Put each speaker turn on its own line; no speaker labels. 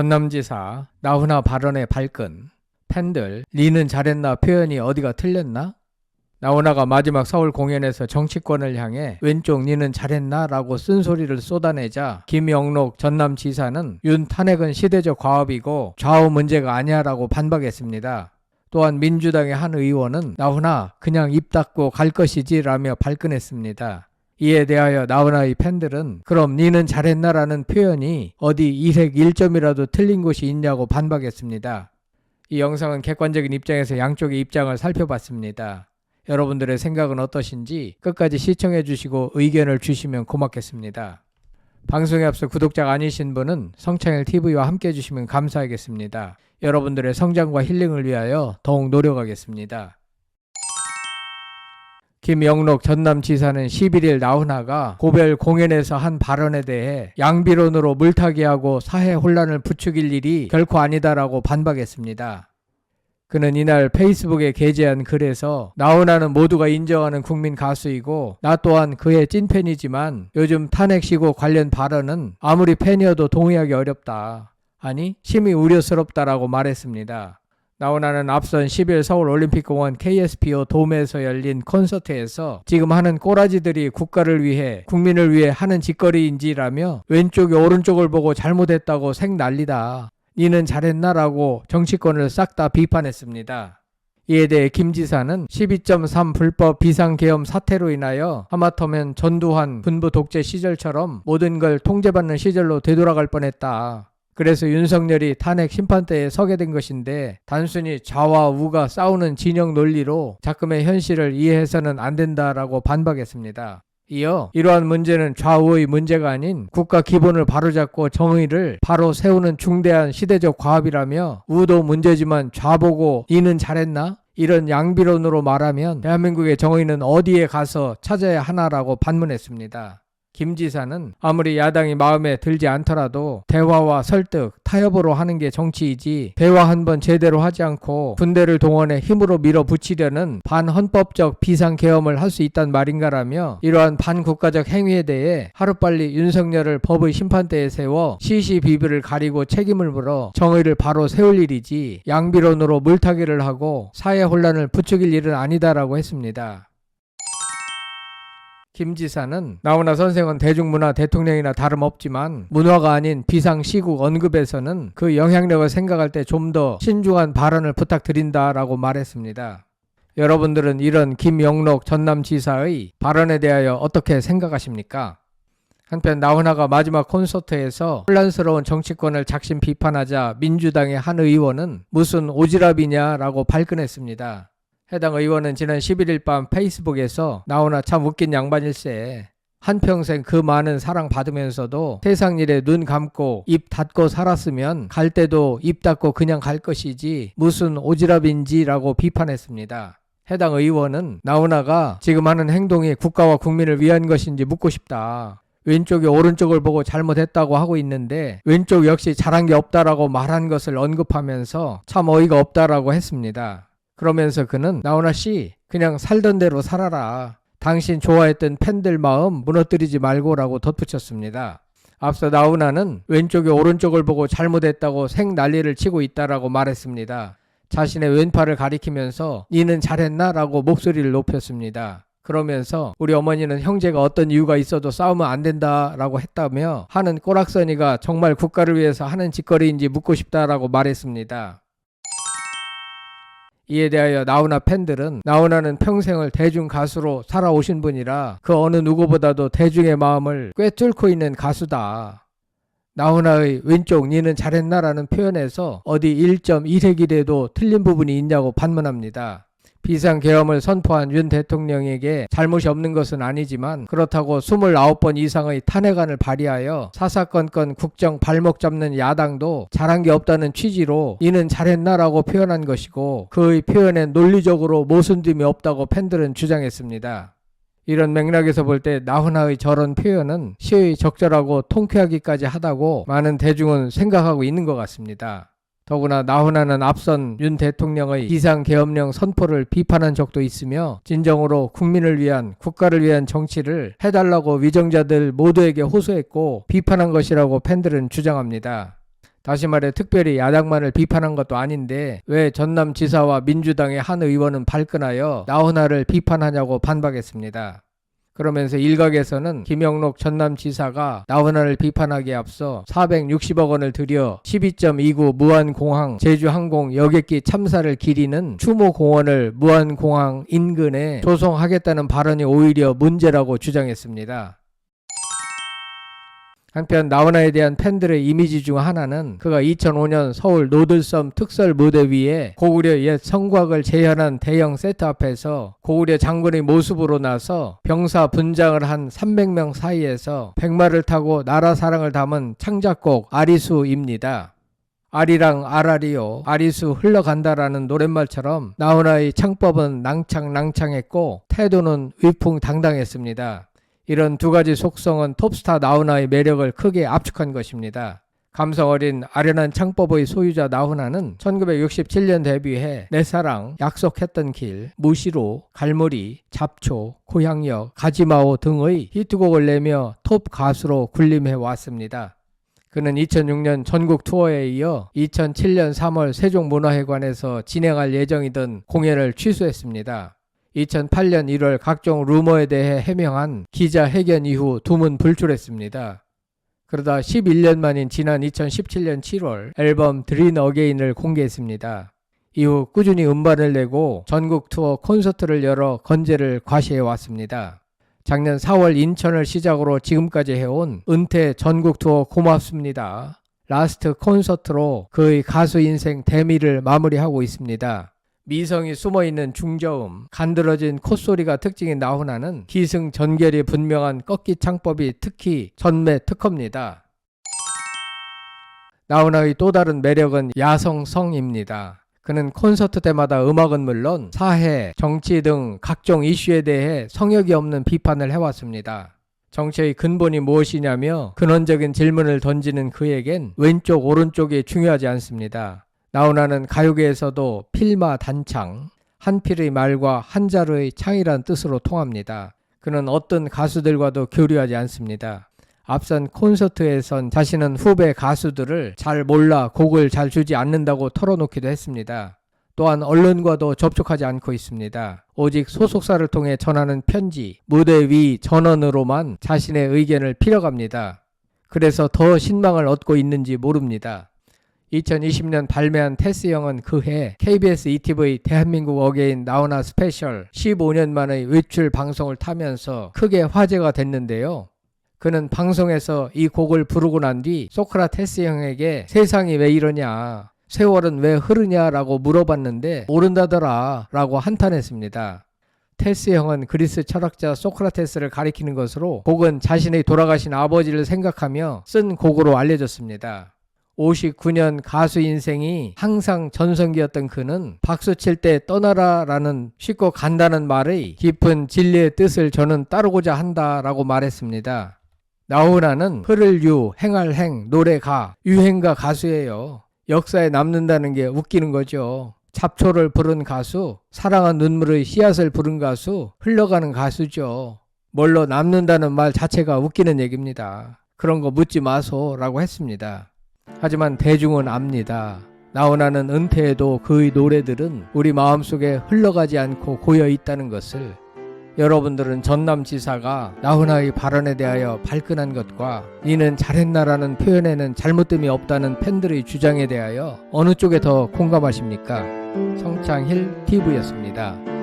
전남지사 나훈아 발언의 발끈. 팬들, 니는 잘했나 표현이 어디가 틀렸나? 나훈아가 마지막 서울 공연에서 정치권을 향해 왼쪽 니는 잘했나? 라고 쓴소리를 쏟아내자 김영록 전남지사는 윤 탄핵은 시대적 과업이고 좌우 문제가 아니야 라고 반박했습니다. 또한 민주당의 한 의원은 나훈아 그냥 입 닫고 갈 것이지 라며 발끈했습니다. 이에 대하여 나훈아의 팬들은 그럼 니는 잘했나? 라는 표현이 어디 일획 1점이라도 틀린 곳이 있냐고 반박했습니다. 이 영상은 객관적인 입장에서 양쪽의 입장을 살펴봤습니다. 여러분들의 생각은 어떠신지 끝까지 시청해 주시고 의견을 주시면 고맙겠습니다. 방송에 앞서 구독자가 아니신 분은 성창일TV와 함께 해주시면 감사하겠습니다. 여러분들의 성장과 힐링을 위하여 더욱 노력하겠습니다. 김영록 전남지사는 11일 나훈아가 고별 공연에서 한 발언에 대해 양비론으로 물타기하고 사회 혼란을 부추길 일이 결코 아니다라고 반박했습니다. 그는 이날 페이스북에 게재한 글에서 나훈아는 모두가 인정하는 국민 가수이고 나 또한 그의 찐팬이지만 요즘 탄핵시고 관련 발언은 아무리 팬이어도 동의하기 어렵다. 아니 심히 우려스럽다라고 말했습니다. 나훈아는 앞선 10일 서울올림픽공원 KSPO 돔에서 열린 콘서트에서 지금 하는 꼬라지들이 국가를 위해 국민을 위해 하는 짓거리인지라며 왼쪽이 오른쪽을 보고 잘못했다고 생난리다. 니는 잘했나? 라고 정치권을 싹 다 비판했습니다. 이에 대해 김 지사는 12.3 불법 비상계엄 사태로 인하여 하마터면 전두환 군부 독재 시절처럼 모든 걸 통제받는 시절로 되돌아갈 뻔했다. 그래서 윤석열이 탄핵 심판대에 서게 된 것인데 단순히 좌와 우가 싸우는 진영 논리로 작금의 현실을 이해해서는 안 된다라고 반박했습니다. 이어 이러한 문제는 좌우의 문제가 아닌 국가 기본을 바로잡고 정의를 바로 세우는 중대한 시대적 과업이라며 우도 문제지만 좌보고 니는 잘했나? 이런 양비론으로 말하면 대한민국의 정의는 어디에 가서 찾아야 하나라고 반문했습니다. 김 지사는 아무리 야당이 마음에 들지 않더라도 대화와 설득, 타협으로 하는 게 정치이지 대화 한 번 제대로 하지 않고 군대를 동원해 힘으로 밀어붙이려는 반헌법적 비상계엄을 할 수 있단 말인가라며 이러한 반국가적 행위에 대해 하루빨리 윤석열을 법의 심판대에 세워 시시비비를 가리고 책임을 물어 정의를 바로 세울 일이지 양비론으로 물타기를 하고 사회 혼란을 부추길 일은 아니다라고 했습니다. 김 지사는 나훈아 선생은 대중문화 대통령이나 다름없지만 문화가 아닌 비상시국 언급에서는 그 영향력을 생각할 때 좀 더 신중한 발언을 부탁드린다라고 말했습니다. 여러분들은 이런 김영록 전남지사의 발언에 대하여 어떻게 생각하십니까? 한편 나훈아가 마지막 콘서트에서 혼란스러운 정치권을 작심 비판하자 민주당의 한 의원은 무슨 오지랖이냐라고 발끈했습니다. 해당 의원은 지난 11일 밤 페이스북에서 나훈아 참 웃긴 양반일세. 한평생 그 많은 사랑 받으면서도 세상 일에 눈 감고 입 닫고 살았으면 갈 때도 입 닫고 그냥 갈 것이지 무슨 오지랖인지라고 비판했습니다. 해당 의원은 나훈아가 지금 하는 행동이 국가와 국민을 위한 것인지 묻고 싶다. 왼쪽이 오른쪽을 보고 잘못했다고 하고 있는데 왼쪽 역시 잘한 게 없다라고 말한 것을 언급하면서 참 어이가 없다라고 했습니다. 그러면서 그는 나훈아 씨 그냥 살던 대로 살아라. 당신 좋아했던 팬들 마음 무너뜨리지 말고라고 덧붙였습니다. 앞서 나훈아는 왼쪽이 오른쪽을 보고 잘못했다고 생난리를 치고 있다라고 말했습니다. 자신의 왼팔을 가리키면서 니는 잘했나? 라고 목소리를 높였습니다. 그러면서 우리 어머니는 형제가 어떤 이유가 있어도 싸우면 안 된다라고 했다며 하는 꼬락서니가 정말 국가를 위해서 하는 짓거리인지 묻고 싶다라고 말했습니다. 이에 대하여 나훈아 팬들은 나훈아는 평생을 대중 가수로 살아오신 분이라 그 어느 누구보다도 대중의 마음을 꿰뚫고 있는 가수다. 나훈아의 왼쪽 니는 잘했나라는 표현에서 어디 1.1핵이라도 틀린 부분이 있냐고 반문합니다. 비상계엄을 선포한 윤 대통령에게 잘못이 없는 것은 아니지만 그렇다고 29번 이상의 탄핵안을 발의하여 사사건건 국정 발목 잡는 야당도 잘한 게 없다는 취지로 이는 잘했나라고 표현한 것이고 그의 표현엔 논리적으로 모순됨이 없다고 팬들은 주장했습니다. 이런 맥락에서 볼 때 나훈아의 저런 표현은 시의 적절하고 통쾌하기까지 하다고 많은 대중은 생각하고 있는 것 같습니다. 더구나 나훈아는 앞선 윤 대통령의 비상계엄령 선포를 비판한 적도 있으며 진정으로 국민을 위한 국가를 위한 정치를 해달라고 위정자들 모두에게 호소했고 비판한 것이라고 팬들은 주장합니다. 다시 말해 특별히 야당만을 비판한 것도 아닌데 왜 전남지사와 민주당의 한 의원은 발끈하여 나훈아를 비판하냐고 반박했습니다. 그러면서 일각에서는 김영록 전남지사가 나훈아를 비판하기에 앞서 460억 원을 들여 12.29 무안공항 제주항공 여객기 참사를 기리는 추모공원을 무안공항 인근에 조성하겠다는 발언이 오히려 문제라고 주장했습니다. 한편 나훈아에 대한 팬들의 이미지 중 하나는 그가 2005년 서울 노들섬 특설 무대 위에 고구려 옛 성곽을 재현한 대형 세트 앞에서 고구려 장군의 모습으로 나서 병사 분장을 한 300명 사이에서 백마를 타고 나라 사랑을 담은 창작곡 아리수입니다. 아리랑 아라리요 아리수 흘러간다라는 노랫말처럼 나훈아의 창법은 낭창낭창했고 태도는 위풍당당했습니다. 이런 두 가지 속성은 톱스타 나훈아의 매력을 크게 압축한 것입니다. 감성 어린 아련한 창법의 소유자 나훈아는 1967년 데뷔해 내 사랑, 약속했던 길, 무시로, 갈무리, 잡초, 고향역, 가지마오 등의 히트곡을 내며 톱 가수로 군림해 왔습니다. 그는 2006년 전국 투어에 이어 2007년 3월 세종문화회관에서 진행할 예정이던 공연을 취소했습니다. 2008년 1월 각종 루머에 대해 해명한 기자회견 이후 두문불출했습니다. 그러다 11년 만인 지난 2017년 7월 앨범 드린 어게인을 공개했습니다. 이후 꾸준히 음반을 내고 전국 투어 콘서트를 열어 건재를 과시해왔습니다. 작년 4월 인천을 시작으로 지금까지 해온 은퇴 전국 투어 고맙습니다. 라스트 콘서트로 그의 가수 인생 대미를 마무리하고 있습니다. 미성이 숨어있는 중저음, 간드러진 콧소리가 특징인 나훈아는 기승전결이 분명한 꺾기 창법이 특히 전매 특허입니다. 나훈아의 또 다른 매력은 야성성입니다. 그는 콘서트 때마다 음악은 물론 사회, 정치 등 각종 이슈에 대해 성역이 없는 비판을 해왔습니다. 정치의 근본이 무엇이냐며 근원적인 질문을 던지는 그에겐 왼쪽 오른쪽이 중요하지 않습니다. 나훈아는 가요계에서도 필마 단창, 한필의 말과 한자르의 창이란 뜻으로 통합니다. 그는 어떤 가수들과도 교류하지 않습니다. 앞선 콘서트에선 자신은 후배 가수들을 잘 몰라 곡을 잘 주지 않는다고 털어놓기도 했습니다. 또한 언론과도 접촉하지 않고 있습니다. 오직 소속사를 통해 전하는 편지, 무대 위 전원으로만 자신의 의견을 필어갑니다. 그래서 더 신망을 얻고 있는지 모릅니다. 2020년 발매한 테스형은 그해 KBS ETV 대한민국 어게인 나훈아 스페셜 15년 만의 외출 방송을 타면서 크게 화제가 됐는데요. 그는 방송에서 이 곡을 부르고 난 뒤 소크라테스 형에게 세상이 왜 이러냐, 세월은 왜 흐르냐라고 물어봤는데 모른다더라 라고 한탄했습니다. 테스 형은 그리스 철학자 소크라테스를 가리키는 것으로 곡은 자신의 돌아가신 아버지를 생각하며 쓴 곡으로 알려졌습니다. 59년 가수 인생이 항상 전성기였던 그는 박수 칠 때 떠나라 라는 쉽고 간단한 말의 깊은 진리의 뜻을 저는 따르고자 한다 라고 말했습니다. 나훈아는 흐를 유, 행할 행, 노래가, 유행가 가수예요. 역사에 남는다는 게 웃기는 거죠. 잡초를 부른 가수, 사랑한 눈물의 씨앗을 부른 가수, 흘러가는 가수죠. 뭘로 남는다는 말 자체가 웃기는 얘기입니다. 그런 거 묻지 마소 라고 했습니다. 하지만 대중은 압니다. 나훈아는 은퇴해도 그의 노래들은 우리 마음속에 흘러가지 않고 고여 있다는 것을. 여러분들은 전남지사가 나훈아의 발언에 대하여 발끈한 것과 니는 잘했나라는 표현에는 잘못됨이 없다는 팬들의 주장에 대하여 어느 쪽에 더 공감하십니까? 성창힐 TV였습니다.